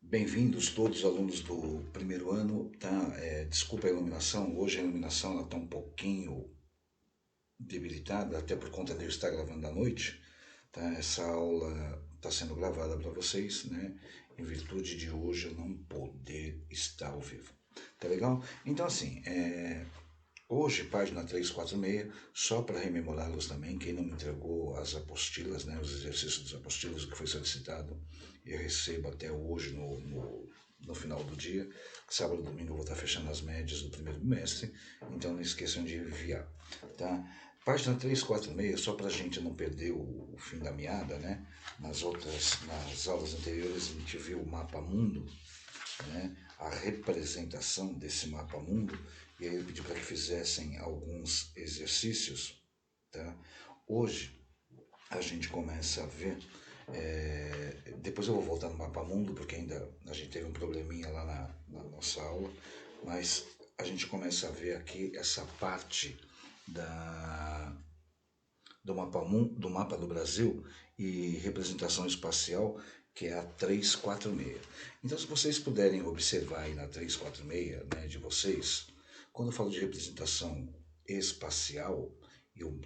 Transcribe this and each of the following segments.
Bem-vindos todos os alunos do primeiro ano, tá? Desculpa a iluminação, hoje a iluminação ela está um pouquinho debilitada, até por conta de eu estar gravando à noite, tá? Essa aula está sendo gravada para vocês, né? Em virtude de hoje eu não poder estar ao vivo. Tá legal? Então assim, hoje, página 346, só para rememorá-los também, quem não me entregou as apostilas, né, os exercícios das apostilas, o que foi solicitado, eu recebo até hoje no final do dia. Sábado e domingo eu vou estar fechando as médias do primeiro bimestre, então não esqueçam de enviar. Tá? Página 346, só para a gente não perder o fim da meada, né? Nas aulas anteriores a gente viu o mapa mundo, né, a representação desse mapa mundo, e aí eu pedi para que fizessem alguns exercícios. Tá? Hoje a gente começa a ver, depois eu vou voltar no mapa mundo, porque ainda a gente teve um probleminha lá na nossa aula, mas a gente começa a ver aqui essa parte da, do mapa do Brasil e representação espacial, que é a 346. Então, se vocês puderem observar aí na 346, né, de vocês, quando eu falo de representação espacial,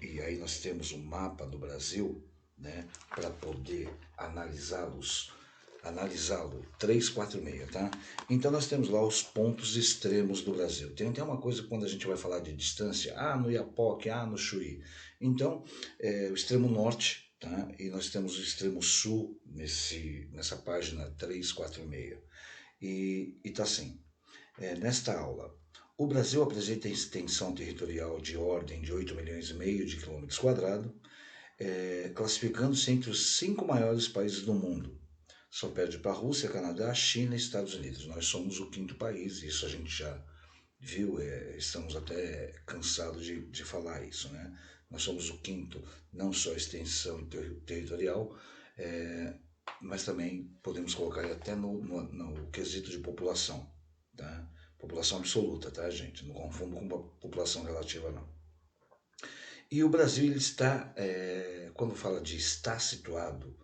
e aí nós temos um mapa do Brasil, né, para poder analisá-lo 346, tá? Então nós temos lá os pontos extremos do Brasil. Tem até uma coisa quando a gente vai falar de distância, no Iapoque, no Chuí. Então, o extremo norte, tá? E nós temos o extremo sul nessa página 346. E tá assim, nesta aula, o Brasil apresenta extensão territorial de ordem de 8 milhões e meio de quilômetros quadrados, classificando-se entre os 5 maiores países do mundo. Só perde para a Rússia, Canadá, China e Estados Unidos. Nós somos o quinto país, isso a gente já viu, estamos até cansados de falar isso, né? Nós somos o quinto, não só extensão territorial, mas também podemos colocar até no quesito de população, tá? População absoluta, tá, gente? Não confundo com população relativa, não. E o Brasil ele está, quando fala de estar situado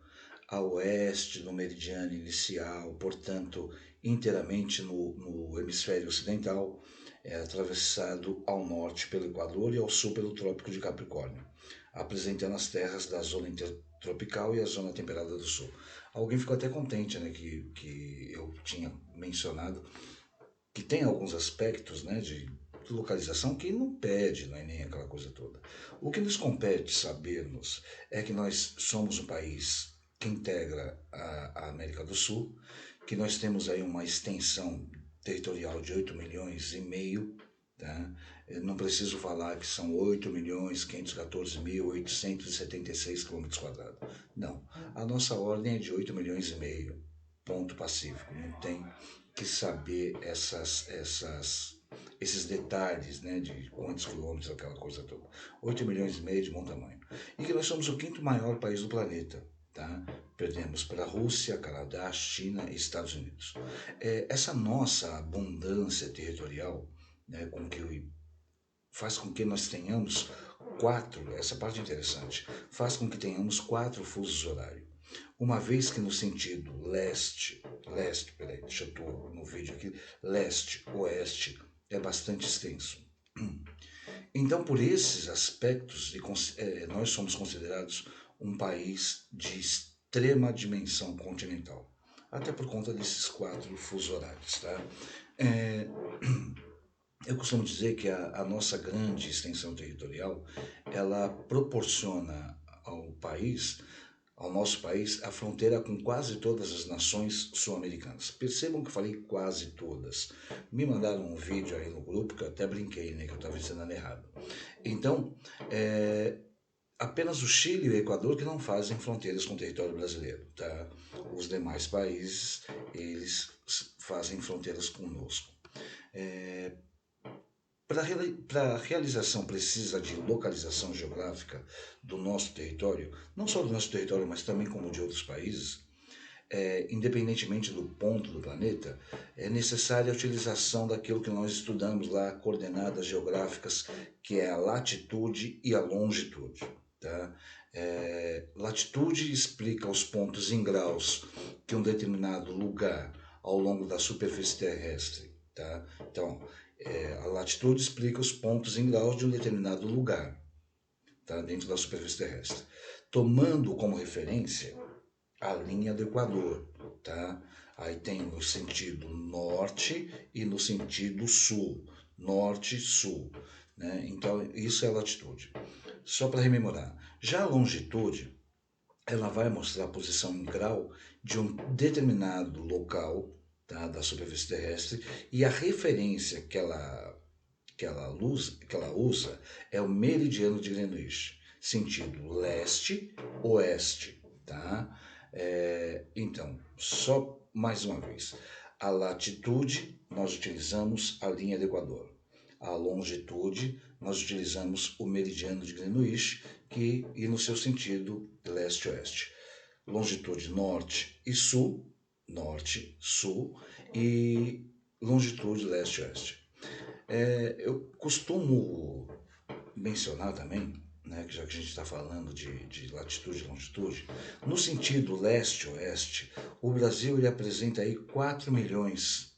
a oeste do meridiano inicial, portanto, inteiramente no hemisfério ocidental, é atravessado ao norte pelo Equador e ao sul pelo Trópico de Capricórnio, apresentando as terras da zona intertropical e a zona temperada do sul. Alguém ficou até contente, né, que eu tinha mencionado que tem alguns aspectos, né, de localização que não pede, não é nem aquela coisa toda. O que nos compete sabermos é que nós somos um país que integra a América do Sul, que nós temos aí uma extensão territorial de 8 milhões e meio, tá? Eu não preciso falar que são 8 milhões 514 mil 876 quilômetros quadrados. Não, a nossa ordem é de 8 milhões e meio, ponto pacífico, não tem que saber esses detalhes, né, de quantos quilômetros, aquela coisa toda. 8 milhões e meio de bom tamanho. E que nós somos o quinto maior país do planeta. Tá? Perdemos para a Rússia, Canadá, China e Estados Unidos. Essa nossa abundância territorial, né, faz com que nós tenhamos essa parte é interessante, faz com que tenhamos 4 fusos horários. Uma vez que no sentido peraí, deixa eu pôr no vídeo aqui, leste-oeste é bastante extenso. Então, por esses aspectos, nós somos considerados um país de extrema dimensão continental, até por conta desses 4 fusos horários, tá? Eu costumo dizer que a nossa grande extensão territorial, ela proporciona ao nosso país, a fronteira com quase todas as nações sul-americanas. Percebam que eu falei quase todas. Me mandaram um vídeo aí no grupo que eu até brinquei, né, que eu estava ensinando errado. Então, apenas o Chile e o Equador que não fazem fronteiras com o território brasileiro, tá? Os demais países, eles fazem fronteiras conosco. Para a realização precisa de localização geográfica do nosso território, não só do nosso território, mas também como de outros países, independentemente do ponto do planeta, é necessária a utilização daquilo que nós estudamos lá, coordenadas geográficas, que é a latitude e a longitude. Tá? Latitude explica os pontos em graus que um determinado lugar ao longo da superfície terrestre, tá? Então, a latitude explica os pontos em graus de um determinado lugar, tá? Dentro da superfície terrestre, tomando como referência a linha do Equador, tá? Aí tem no sentido norte e no sentido sul, norte-sul, né? Então, isso é a latitude. Só para rememorar, já a longitude, ela vai mostrar a posição em grau de um determinado local, tá, da superfície terrestre, e a referência que ela usa é o meridiano de Greenwich, sentido leste-oeste, tá? Então, só mais uma vez, a latitude nós utilizamos a linha do Equador, a longitude nós utilizamos o meridiano de Greenwich, e no seu sentido leste-oeste. Longitude norte e sul, norte, sul, e longitude leste-oeste. Eu costumo mencionar também, né, que já que a gente está falando de latitude e longitude, no sentido leste-oeste, o Brasil ele apresenta aí 4 milhões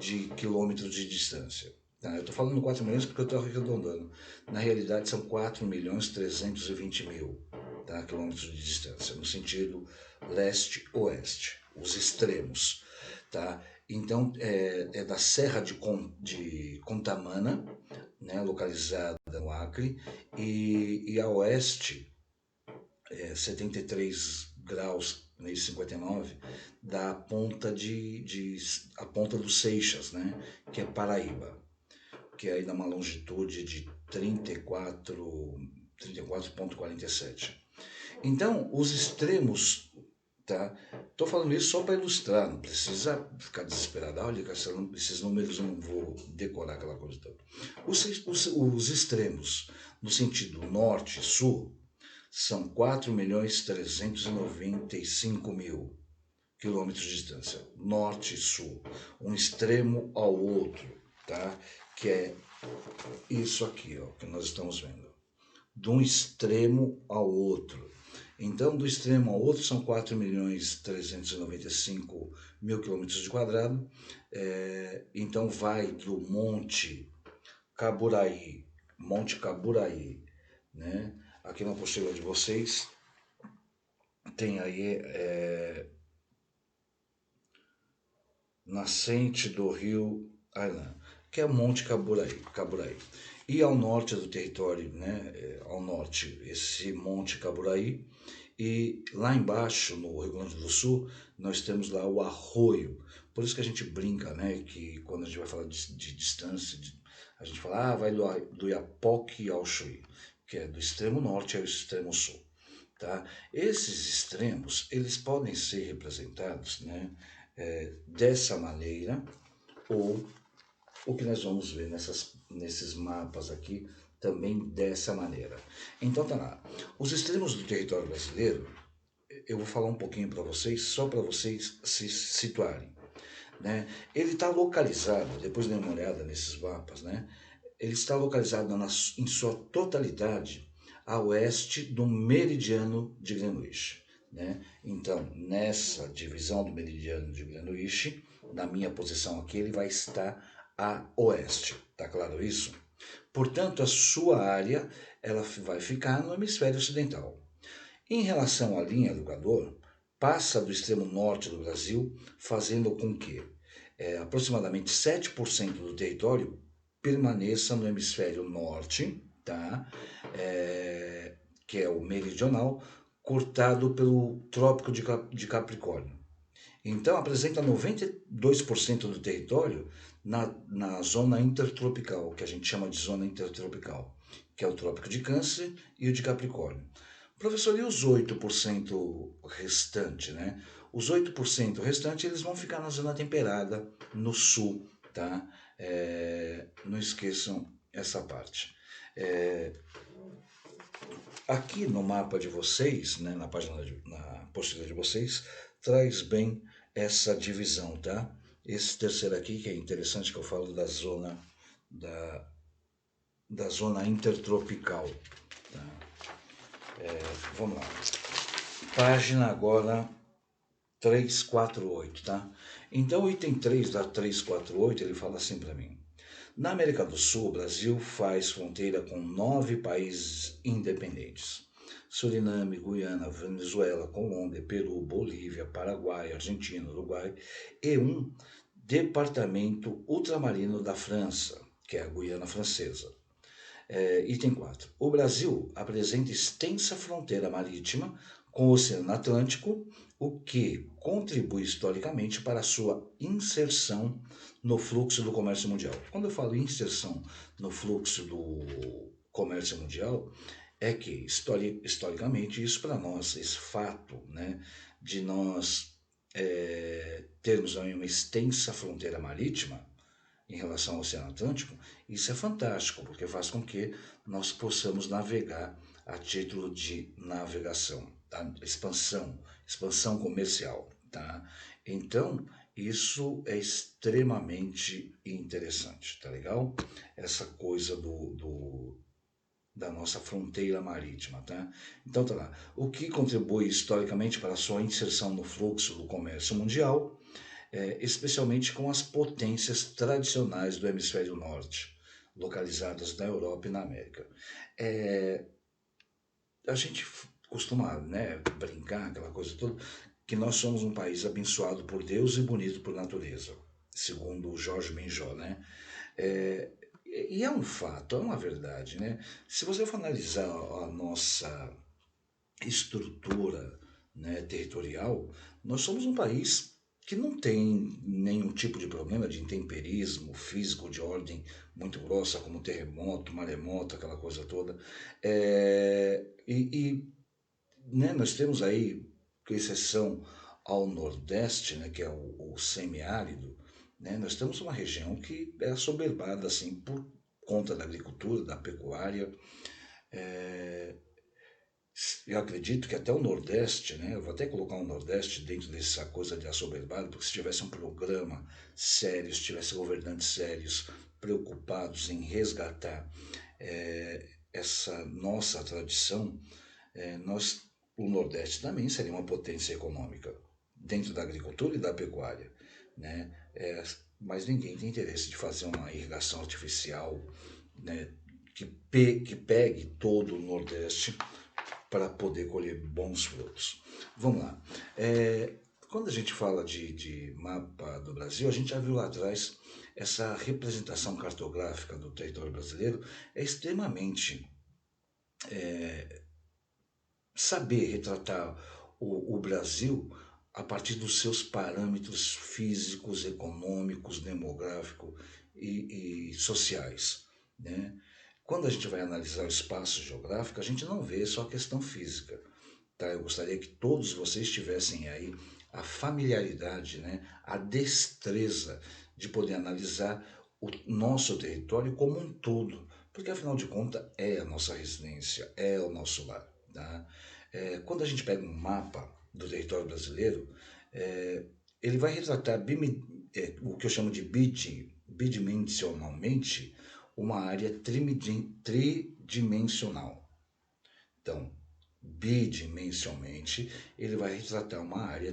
de quilômetros de distância. Tá? Eu estou falando 4 milhões porque eu estou arredondando. Na realidade são 4 milhões 320 mil, tá, quilômetros de distância, no sentido leste-oeste, os extremos. Tá? Então, é da Serra de Contamana, né, localizada no Acre, e a oeste, 73 graus, e 59, da ponta a ponta dos Seixas, né, que é Paraíba, que aí dá uma longitude de 34,47. Então, os extremos, tá? Tô falando isso só para ilustrar, não precisa ficar desesperado. Olha, esses números eu não vou decorar aquela coisa toda. Os extremos, no sentido norte e sul, são 4 milhões 395 mil quilômetros de distância, norte e sul, um extremo ao outro, tá? Que é isso aqui, ó, que nós estamos vendo. De um extremo ao outro. Então, do extremo ao outro são 4 milhões 395 mil quilômetros de quadrado. Então, vai do Monte Caburaí, né? Aqui na apostila de vocês tem aí nascente do rio Ailan, que é Monte Caburaí. E ao norte do território, né, ao norte, esse Monte Caburaí, e lá embaixo, no Rio Grande do Sul, nós temos lá o Arroio. Por isso que a gente brinca, né, que quando a gente vai falar de distância, a gente fala, vai do Iapoque ao Chuí, que é do extremo norte ao extremo sul. Tá? Esses extremos, eles podem ser representados, né, dessa maneira, ou o que nós vamos ver nesses mapas aqui, também dessa maneira. Então tá lá. Os extremos do território brasileiro, eu vou falar um pouquinho para vocês, só para vocês se situarem. Né? Ele está localizado, depois de dar uma olhada nesses mapas, né? Ele está localizado em sua totalidade a oeste do meridiano de Greenwich. Né? Então, nessa divisão do meridiano de Greenwich, na minha posição aqui, ele vai estar a oeste. Tá claro isso? Portanto, a sua área ela vai ficar no hemisfério ocidental. Em relação à linha do Equador, passa do extremo norte do Brasil, fazendo com que aproximadamente 7% do território permaneça no hemisfério norte, tá? Que é o meridional, cortado pelo Trópico de Capricórnio. Então, apresenta 92% do território na zona intertropical, que a gente chama de zona intertropical, que é o Trópico de Câncer e o de Capricórnio. Professor, e os 8% restante, né? Os 8% restante, eles vão ficar na zona temperada, no sul, tá? Não esqueçam essa parte. Aqui no mapa de vocês, né, na apostila de vocês, traz bem essa divisão, tá? Esse terceiro aqui, que é interessante, que eu falo da zona intertropical. Tá? Vamos lá. Página agora 348, tá? Então, o item 3 da 348, ele fala assim para mim. Na América do Sul, o Brasil faz fronteira com 9 países independentes. Suriname, Guiana, Venezuela, Colômbia, Peru, Bolívia, Paraguai, Argentina, Uruguai e um departamento ultramarino da França, que é a Guiana Francesa. Item 4. O Brasil apresenta extensa fronteira marítima com o Oceano Atlântico, o que contribui historicamente para a sua inserção no fluxo do comércio mundial. Quando eu falo inserção no fluxo do comércio mundial, é que historicamente isso para nós, esse fato, né, de nós termos aí uma extensa fronteira marítima em relação ao Oceano Atlântico, isso é fantástico, porque faz com que nós possamos navegar a título de navegação, tá? Expansão comercial, tá? Então, isso é extremamente interessante, tá legal? Essa coisa da nossa fronteira marítima, tá? Então tá lá. O que contribui historicamente para a sua inserção no fluxo do comércio mundial, especialmente com as potências tradicionais do hemisfério norte, localizadas na Europa e na América. É, a gente costuma, né, brincar, aquela coisa toda, que nós somos um país abençoado por Deus e bonito por natureza, segundo o Jorge Benjó, né? É, e é um fato, é uma verdade, né? Se você for analisar a nossa estrutura, né, territorial, nós somos um país que não tem nenhum tipo de problema de intemperismo físico de ordem muito grossa, como terremoto, maremoto, aquela coisa toda. Né, nós temos aí, com exceção ao Nordeste, né, que é o semiárido, né, nós temos uma região que é assoberbada assim, por conta da agricultura, da pecuária. É, eu acredito que até o Nordeste, né? Eu vou até colocar o Nordeste dentro dessa coisa de assoberbado, porque se tivesse um programa sério, se tivesse governantes sérios, preocupados em resgatar essa nossa tradição, o Nordeste também seria uma potência econômica, dentro da agricultura e da pecuária, né? Mas ninguém tem interesse de fazer uma irrigação artificial, né? Que pegue todo o Nordeste para poder colher bons frutos. Vamos lá. Quando a gente fala de mapa do Brasil, a gente já viu lá atrás essa representação cartográfica do território brasileiro é extremamente saber retratar o Brasil a partir dos seus parâmetros físicos, econômicos, demográficos e sociais, né? Quando a gente vai analisar o espaço geográfico, a gente não vê só a questão física. Tá? Eu gostaria que todos vocês tivessem aí a familiaridade, né, a destreza de poder analisar o nosso território como um todo, porque afinal de contas é a nossa residência, é o nosso lar. Tá? Quando a gente pega um mapa do território brasileiro, ele vai retratar o que eu chamo de bidimensionalmente uma área tridimensional. Então, bidimensionalmente, ele vai retratar uma área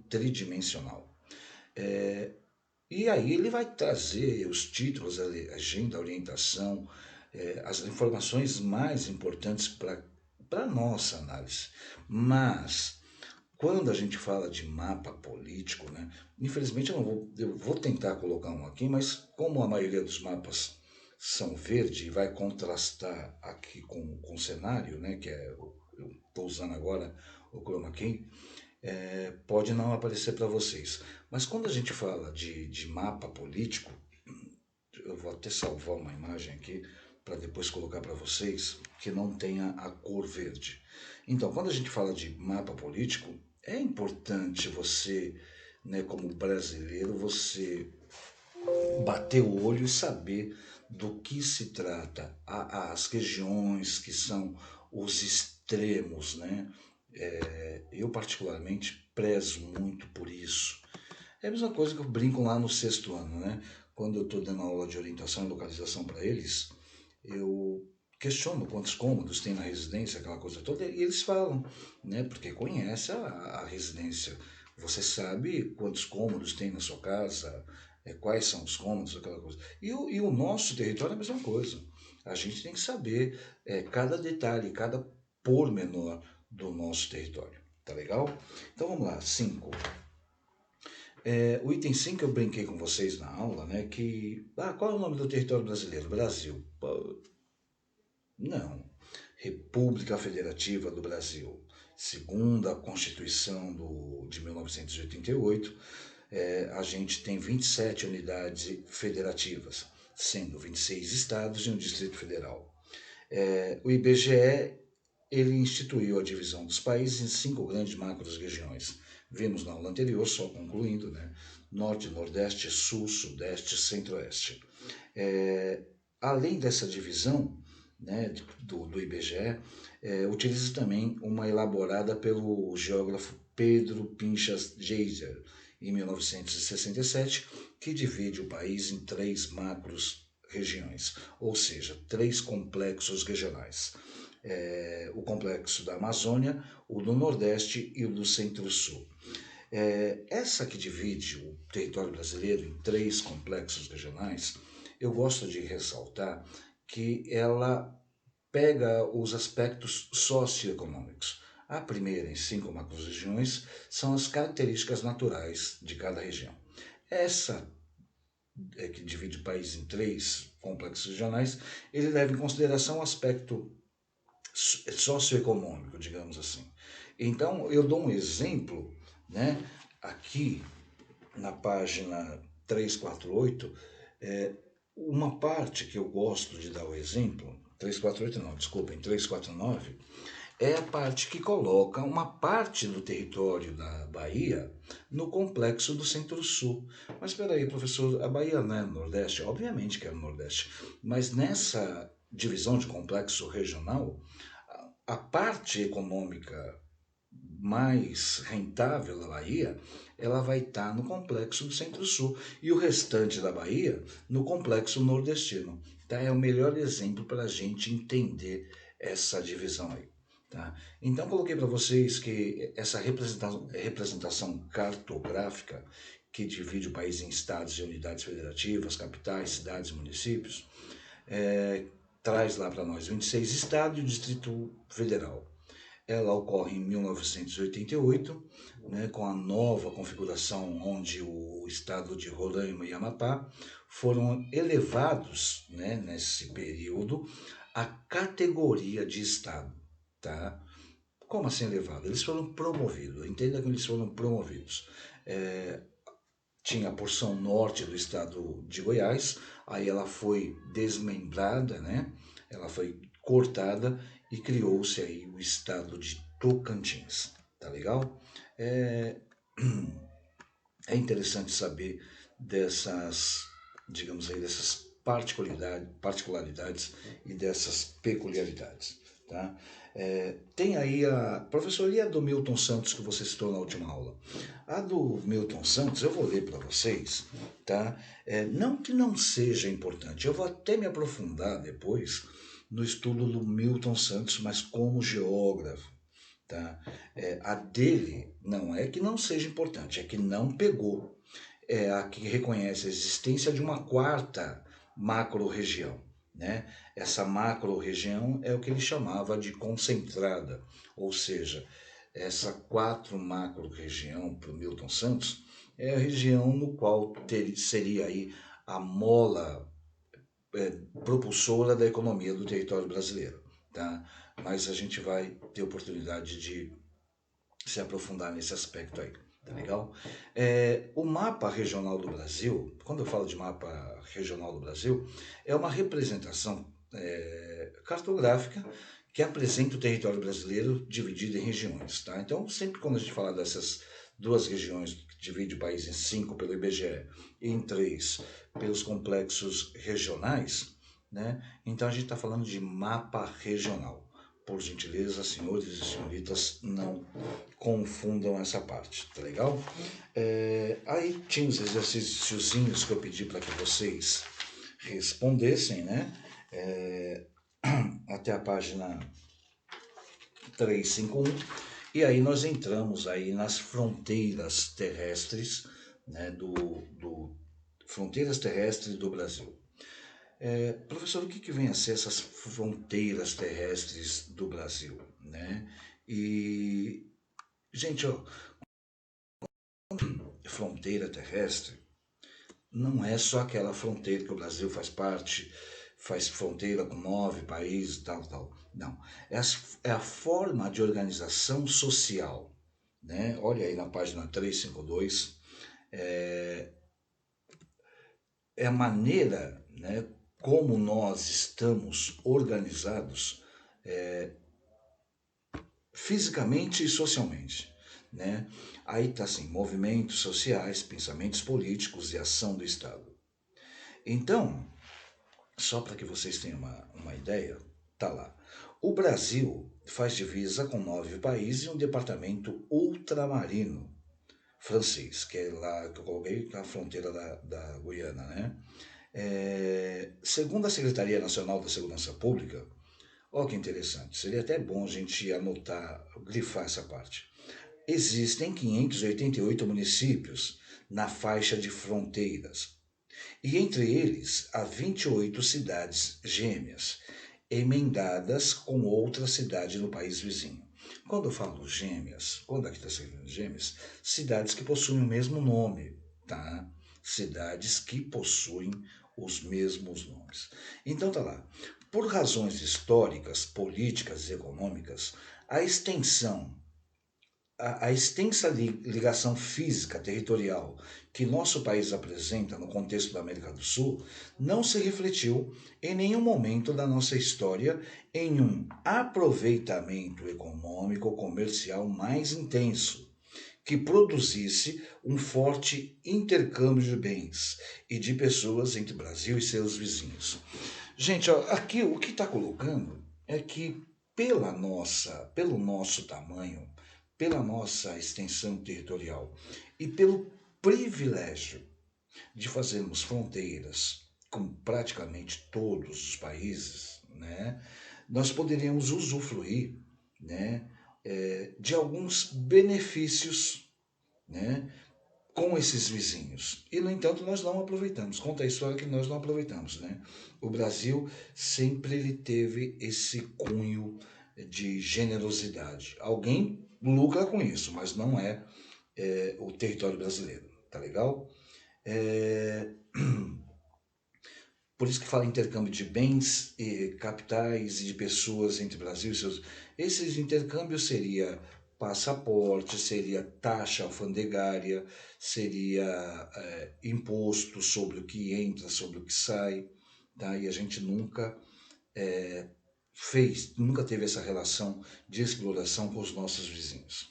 tridimensional. E aí ele vai trazer os títulos, a legenda, a orientação, as informações mais importantes para a nossa análise. Mas, quando a gente fala de mapa político, né, infelizmente eu vou tentar colocar um aqui, mas como a maioria dos mapas são verde e vai contrastar aqui com o cenário, né, que eu estou usando agora o chroma key, pode não aparecer para vocês. Mas quando a gente fala de mapa político, eu vou até salvar uma imagem aqui para depois colocar para vocês que não tenha a cor verde. Então, quando a gente fala de mapa político, é importante você, né, como brasileiro, você bater o olho e saber do que se trata as regiões que são os extremos, né? Eu particularmente prezo muito por isso. É a mesma coisa que eu brinco lá no sexto ano, né? Quando eu estou dando aula de orientação e localização para eles, eu questiono quantos cômodos tem na residência, aquela coisa toda, e eles falam, né? Porque conhece a residência. Você sabe quantos cômodos tem na sua casa, quais são os cômodos, aquela coisa. E o nosso território é a mesma coisa. A gente tem que saber cada detalhe, cada pormenor do nosso território. Tá legal? Então vamos lá, 5. O item 5 eu brinquei com vocês na aula, né? Qual é o nome do território brasileiro? Brasil. Não. República Federativa do Brasil. Segundo a Constituição de 1988, a gente tem 27 unidades federativas, sendo 26 estados e um Distrito Federal. O IBGE ele instituiu a divisão dos países em 5 grandes macro-regiões. Vimos na aula anterior, só concluindo, né? Norte, Nordeste, Sul, Sudeste, Centro-Oeste. Além dessa divisão, né, do IBGE, utiliza também uma elaborada pelo geógrafo Pedro Pinchas Geiser, em 1967, que divide o país em 3 macro-regiões, ou seja, 3 complexos regionais. O complexo da Amazônia, o do Nordeste e o do Centro-Sul. Essa que divide o território brasileiro em 3 complexos regionais, eu gosto de ressaltar que ela pega os aspectos socioeconômicos. A primeira, em 5 macro-regiões, são as características naturais de cada região. Essa que divide o país em 3 complexos regionais, ele leva em consideração o aspecto socioeconômico, digamos assim. Então, eu dou um exemplo, né, aqui na página 348, uma parte que eu gosto de dar o exemplo, 348 não, desculpem, 349, é a parte que coloca uma parte do território da Bahia no complexo do Centro-Sul. Mas espera aí, professor, a Bahia não é no Nordeste? Obviamente que é no Nordeste, mas nessa divisão de complexo regional, a parte econômica mais rentável da Bahia, ela vai estar no complexo do Centro-Sul e o restante da Bahia no complexo nordestino. Tá? É o melhor exemplo para a gente entender essa divisão aí. Tá? Então, coloquei para vocês que essa representação cartográfica que divide o país em estados e unidades federativas, capitais, cidades e municípios, traz lá para nós 26 estados e o Distrito Federal. Ela ocorre em 1988, né, com a nova configuração onde o estado de Roraima e Amapá foram elevados, né, nesse período à categoria de estado. Tá? Como assim elevado? Eles foram promovidos, entenda que eles foram promovidos. Tinha a porção norte do estado de Goiás, aí ela foi desmembrada, né? Ela foi cortada e criou-se aí o estado de Tocantins, tá legal? É interessante saber dessas, digamos aí, dessas particularidades e dessas peculiaridades, tá? Tem aí a professoria do Milton Santos que você citou na última aula. A do Milton Santos eu vou ler para vocês, tá? Não que não seja importante, eu vou até me aprofundar depois no estudo do Milton Santos, mas como geógrafo, tá? A dele não é que não seja importante, é que não pegou. É a que reconhece a existência de uma quarta macro-região, né? Essa macro-região é o que ele chamava de concentrada, ou seja, essa 4 macro-região para o Milton Santos é a região no qual seria aí a mola propulsora da economia do território brasileiro, tá? Mas a gente vai ter oportunidade de se aprofundar nesse aspecto aí, tá legal? O mapa regional do Brasil, quando eu falo de mapa regional do Brasil, é uma representação cartográfica que apresenta o território brasileiro dividido em regiões, tá? Então, sempre quando a gente fala dessas 2 regiões que divide o país em 5 pelo IBGE e em 3 pelos complexos regionais, né? Então a gente está falando de mapa regional. Por gentileza, senhores e senhoritas, não confundam essa parte, tá legal? Aí tinha os exercíciozinhos que eu pedi para que vocês respondessem, né? Até a página 351. E aí nós entramos aí nas fronteiras terrestres, né, do fronteiras terrestres do Brasil. Professor, o que vem a ser essas fronteiras terrestres do Brasil, né? E, gente, ó, fronteira terrestre não é só aquela fronteira que o Brasil faz parte, faz fronteira com 9 países, tal, tal. Não. É a forma de organização social, né? Olha aí na página 352, é a maneira, né, como nós estamos organizados fisicamente e socialmente, né? Aí está assim, movimentos sociais, pensamentos políticos e ação do Estado. Então, só para que vocês tenham uma ideia, tá lá. O Brasil faz divisa com 9 países e um departamento ultramarino francês, que é lá que eu coloquei na fronteira da Guiana, né? Segundo a Secretaria Nacional da Segurança Pública, olha que interessante, seria até bom a gente anotar, grifar essa parte. Existem 588 municípios na faixa de fronteiras, e entre eles há 28 cidades gêmeas, emendadas com outra cidade no país vizinho. Quando eu falo gêmeas, quando aqui está escrevendo gêmeas, cidades que possuem o mesmo nome, tá? Cidades que possuem os mesmos nomes. Então tá lá. Por razões históricas, políticas e econômicas, a extensão a extensa ligação física territorial que nosso país apresenta no contexto da América do Sul não se refletiu em nenhum momento da nossa história em um aproveitamento econômico comercial mais intenso, que produzisse um forte intercâmbio de bens e de pessoas entre Brasil e seus vizinhos. Gente, ó, aqui o que está colocando é que pelo nosso tamanho, pela nossa extensão territorial e pelo privilégio de fazermos fronteiras com praticamente todos os países, né, nós poderíamos usufruir, né, de alguns benefícios, né, com esses vizinhos. E, no entanto, nós não aproveitamos. Conta a história que nós não aproveitamos, né? O Brasil sempre ele teve esse cunho de generosidade. Alguém lucra com isso, mas não é o território brasileiro, tá legal? É, por isso que fala intercâmbio de bens, e capitais e de pessoas entre Brasil e seus. Esses intercâmbios seria passaporte, seria taxa alfandegária, seria imposto sobre o que entra, sobre o que sai, tá? E a gente nunca nunca teve essa relação de exploração com os nossos vizinhos.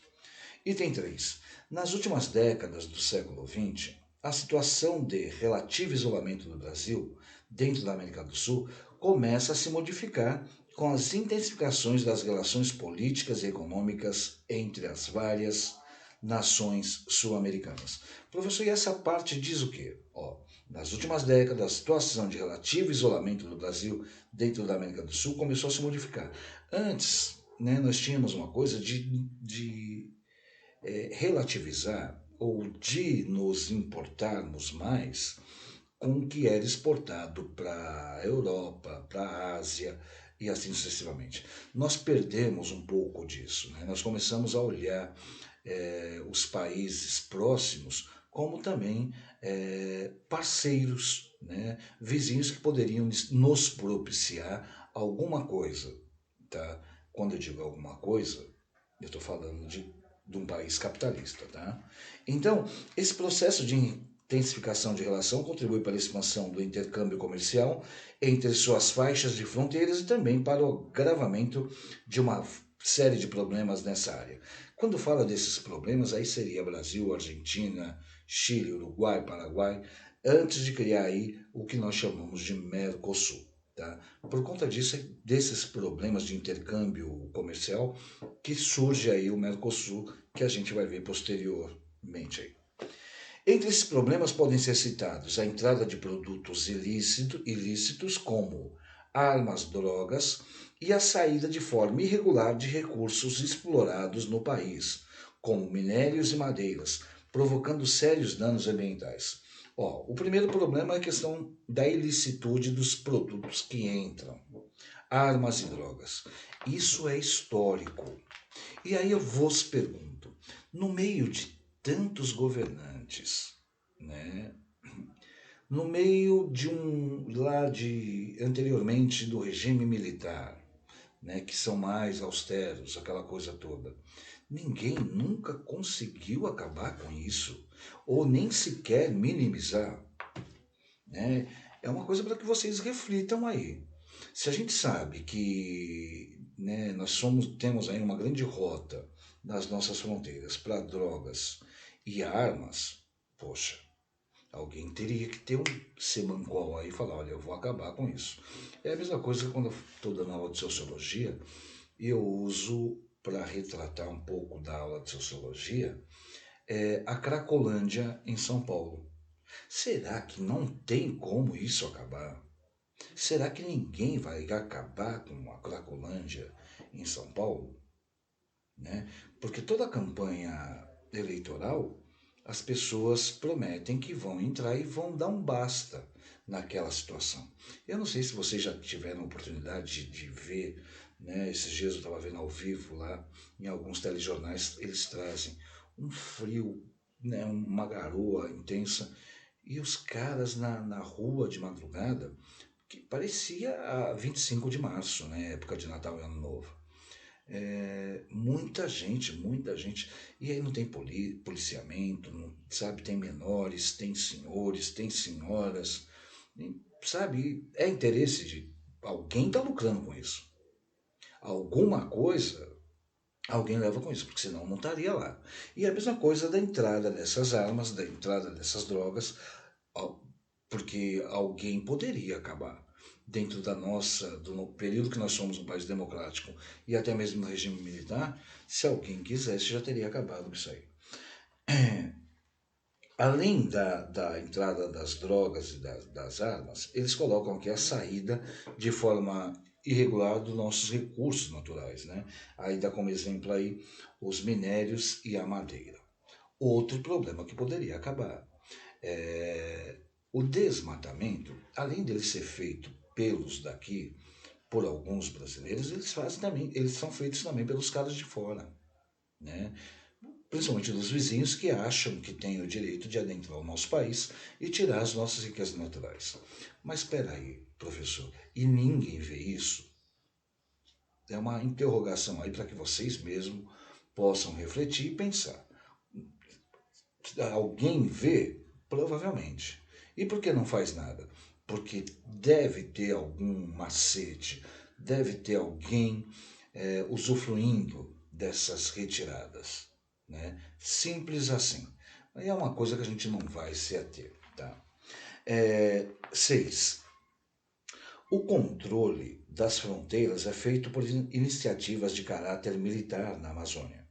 Item 3. Nas últimas décadas do século XX, a situação de relativo isolamento do Brasil dentro da América do Sul começa a se modificar com as intensificações das relações políticas e econômicas entre as várias nações sul-americanas. Professor, e essa parte diz o quê? Nas últimas décadas, a situação de relativo isolamento do Brasil dentro da América do Sul começou a se modificar. Antes, né, nós tínhamos uma coisa de relativizar ou de nos importarmos mais com o que era exportado para a Europa, para a Ásia e assim sucessivamente. Nós perdemos um pouco disso, né? Nós começamos a olhar os países próximos como também parceiros, né? Vizinhos que poderiam nos propiciar alguma coisa. Tá? Quando eu digo alguma coisa, eu estou falando de um país capitalista. Tá? Então, esse processo de intensificação de relação contribui para a expansão do intercâmbio comercial entre suas faixas de fronteiras e também para o agravamento de uma série de problemas nessa área. Quando fala desses problemas, aí seria Brasil, Argentina, Chile, Uruguai, Paraguai, antes de criar aí o que nós chamamos de Mercosul. Tá? Por conta disso, desses problemas de intercâmbio comercial, que surge aí o Mercosul, que a gente vai ver posteriormente aí. Entre esses problemas podem ser citados a entrada de produtos ilícitos como armas, drogas e a saída de forma irregular de recursos explorados no país, como minérios e madeiras, provocando sérios danos ambientais. Ó, o primeiro problema é a questão da ilicitude dos produtos que entram, armas e drogas. Isso é histórico. E aí eu vos pergunto, no meio de tantos governantes, né, no meio de lá de anteriormente do regime militar, né, que são mais austeros, aquela coisa toda. Ninguém nunca conseguiu acabar com isso, ou nem sequer minimizar, né? É uma coisa para que vocês reflitam aí. Se a gente sabe que, né, temos aí uma grande rota nas nossas fronteiras para drogas e armas, poxa, alguém teria que ter um semancol aí e falar, olha, eu vou acabar com isso. É a mesma coisa que quando eu estou dando aula de sociologia, eu uso para retratar um pouco da aula de sociologia a Cracolândia em São Paulo. Será que não tem como isso acabar? Será que ninguém vai acabar com a Cracolândia em São Paulo? Né? Porque toda campanha eleitoral, as pessoas prometem que vão entrar e vão dar um basta naquela situação. Eu não sei se vocês já tiveram a oportunidade de ver, né? Esses dias eu estava vendo ao vivo lá, em alguns telejornais, eles trazem um frio, né? Uma garoa intensa, e os caras na rua de madrugada, que parecia a 25 de março, né? Época de Natal e Ano Novo. Muita gente, muita gente. E aí não tem policiamento, não, sabe? Tem menores, tem senhores, tem senhoras, sabe? É interesse de alguém está lucrando com isso. Alguma coisa alguém leva com isso, porque senão não estaria lá. E a mesma coisa da entrada dessas armas, da entrada dessas drogas, porque alguém poderia acabar dentro do período que nós somos um país democrático e até mesmo no regime militar, se alguém quisesse já teria acabado com isso aí. Além da entrada das drogas e das armas, eles colocam aqui a saída de forma irregular dos nossos recursos naturais, né? Aí dá como exemplo aí os minérios e a madeira. Outro problema que poderia acabar. O desmatamento, além dele ser feito pelos daqui, por alguns brasileiros, eles são feitos também pelos caras de fora, né? Principalmente dos vizinhos que acham que têm o direito de adentrar o nosso país e tirar as nossas riquezas naturais. Mas espera aí, professor, e ninguém vê isso? É uma interrogação aí para que vocês mesmos possam refletir e pensar. Alguém vê? Provavelmente. E por que não faz nada? Porque deve ter algum macete, deve ter alguém usufruindo dessas retiradas. Né? Simples assim. Aí é uma coisa que a gente não vai se ater. Tá? 6. O controle das fronteiras é feito por iniciativas de caráter militar na Amazônia.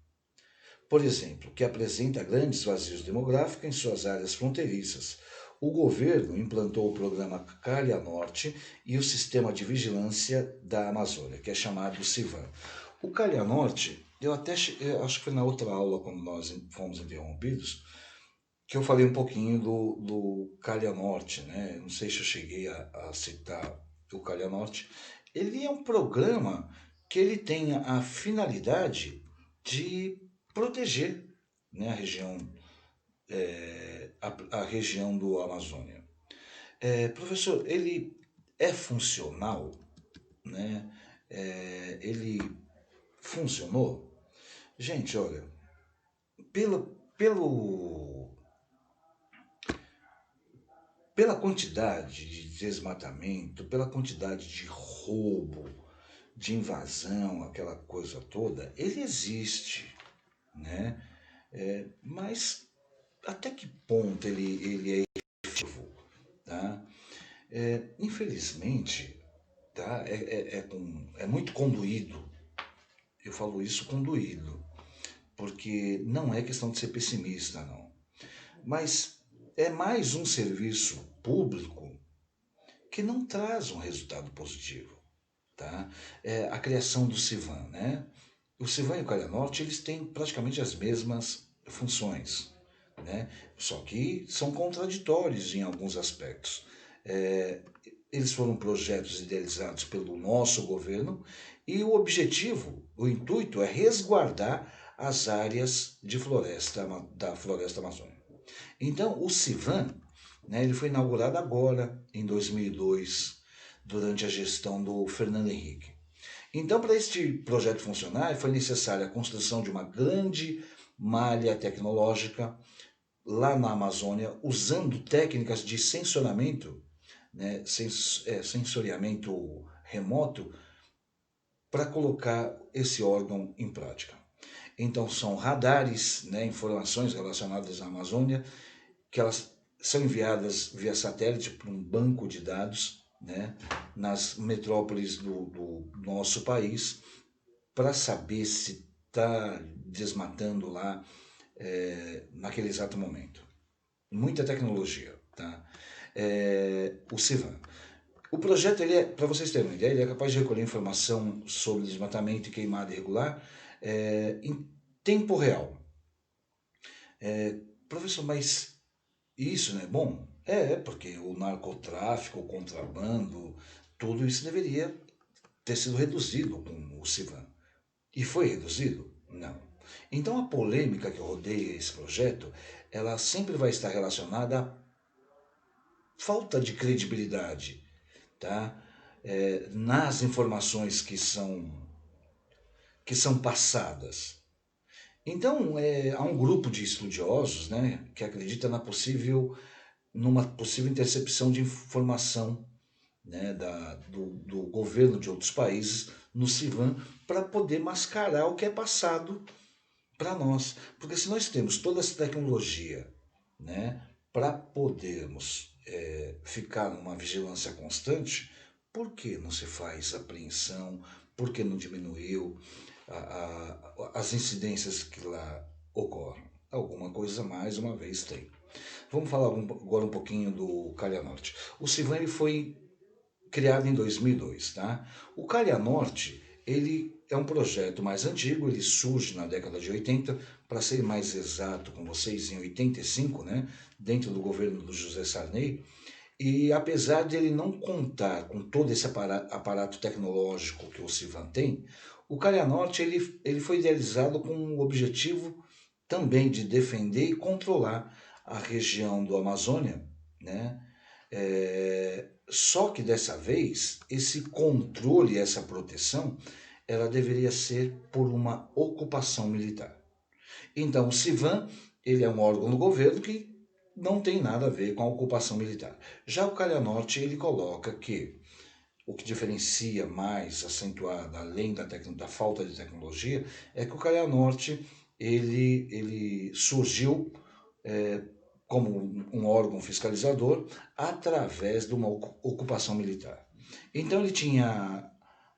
Por exemplo, que apresenta grandes vazios demográficos em suas áreas fronteiriças. O governo implantou o programa Calha Norte e o Sistema de Vigilância da Amazônia, que é chamado CIVAM. O Calha Norte, eu acho que foi na outra aula, quando nós fomos interrompidos, que eu falei um pouquinho do Calha Norte, né? Não sei se eu cheguei a citar o Calha Norte. Ele é um programa que ele tem a finalidade de proteger, né, a região do Amazônia. Professor, ele é funcional, né? Ele funcionou? Gente, olha, pelo, pelo, pela quantidade de desmatamento, pela quantidade de roubo, de invasão, aquela coisa toda, ele existe, né? Mas até que ponto ele é efetivo, tá? Infelizmente, tá? É muito conduído. Eu falo isso conduído, porque não é questão de ser pessimista, não. Mas é mais um serviço público que não traz um resultado positivo. Tá? A criação do CIVAM, né? O CIVAM e o Calha Norte, eles têm praticamente as mesmas funções, né? Só que são contraditórios em alguns aspectos. É, eles foram projetos idealizados pelo nosso governo e o objetivo, o intuito é resguardar as áreas de floresta da floresta amazônica. Então, o CIVAM, né, ele foi inaugurado agora, em 2002, durante a gestão do Fernando Henrique. Então, para este projeto funcionar, foi necessária a construção de uma grande malha tecnológica lá na Amazônia, usando técnicas de sensoramento, né, sensoriamento remoto, para colocar esse órgão em prática. Então, são radares, né, informações relacionadas à Amazônia, que elas são enviadas via satélite para um banco de dados, né, nas metrópoles do nosso país, para saber se está desmatando lá naquele exato momento. Muita tecnologia, tá? O CIVAM. O projeto, para vocês terem uma ideia, ele é capaz de recolher informação sobre desmatamento e queimada irregular em tempo real. Professor, mas isso não é bom? Porque o narcotráfico, o contrabando, tudo isso deveria ter sido reduzido com o CIVAM. E foi reduzido? Não. Então a polêmica que rodeia esse projeto, ela sempre vai estar relacionada à falta de credibilidade, tá? Nas informações que são passadas. Então, há um grupo de estudiosos, né, que acredita numa possível intercepção de informação, né, do governo de outros países no CIVAM para poder mascarar o que é passado para nós. Porque se nós temos toda essa tecnologia, né, para podermos ficar numa vigilância constante, por que não se faz apreensão? Por que não diminuiu as incidências que lá ocorrem? Alguma coisa mais uma vez tem. Vamos falar agora um pouquinho do Calha Norte. O CIVAM ele foi criado em 2002, tá? O Calha Norte, ele é um projeto mais antigo, ele surge na década de 80, para ser mais exato com vocês, em 85, né? Dentro do governo do José Sarney. E apesar de ele não contar com todo esse aparato tecnológico que o CIVAM tem, o Calha Norte ele foi idealizado com o objetivo também de defender e controlar a região do Amazônia, né? Só que dessa vez, esse controle, essa proteção, ela deveria ser por uma ocupação militar. Então, o CIVAM, ele é um órgão do governo que não tem nada a ver com a ocupação militar. Já o Calha Norte, ele coloca que o que diferencia mais, acentuada, além da falta de tecnologia, é que o Calha Norte, ele surgiu como um órgão fiscalizador através de uma ocupação militar. Então ele tinha,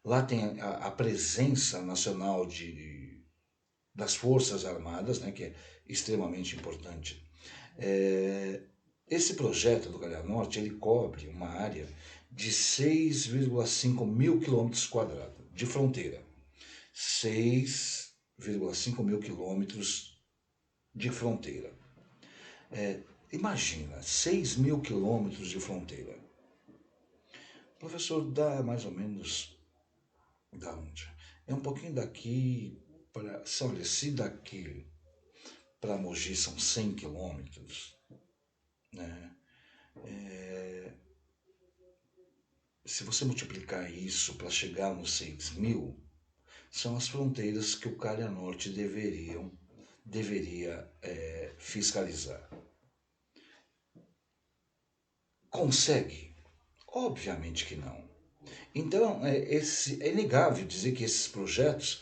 lá tem a presença nacional das Forças Armadas, né, que é extremamente importante. Esse projeto do Calha Norte, ele cobre uma área de 6,5 mil quilômetros quadrados de fronteira. 6,5 mil quilômetros de fronteira. Imagina, 6 mil quilômetros de fronteira. Professor, dá mais ou menos da onde? É um pouquinho daqui para... Olha, se daqui para Mogi são 100 quilômetros, né? Se você multiplicar isso para chegar nos 6 mil, são as fronteiras que o Calha Norte deveria fiscalizar. Consegue? Obviamente que não. Então, é inegável dizer que esses projetos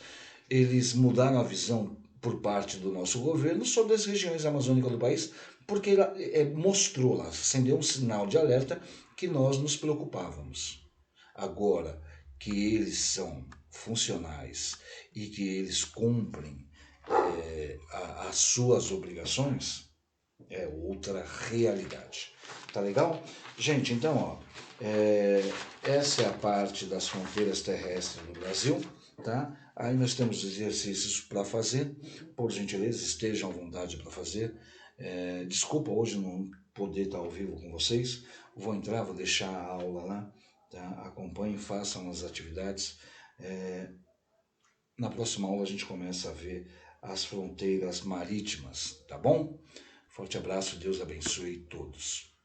eles mudaram a visão por parte do nosso governo sobre as regiões amazônicas do país, porque mostrou lá, acendeu um sinal de alerta que nós nos preocupávamos. Agora que eles são funcionais e que eles cumprem as suas obrigações, é outra realidade. Tá legal? Gente, então, ó, essa é a parte das fronteiras terrestres do Brasil, tá? Aí nós temos exercícios para fazer, por gentileza, estejam à vontade para fazer. Desculpa hoje não poder estar ao vivo com vocês, vou entrar, vou deixar a aula lá, tá? Acompanhem, façam as atividades. Na próxima aula a gente começa a ver as fronteiras marítimas, tá bom? Forte abraço, Deus abençoe todos.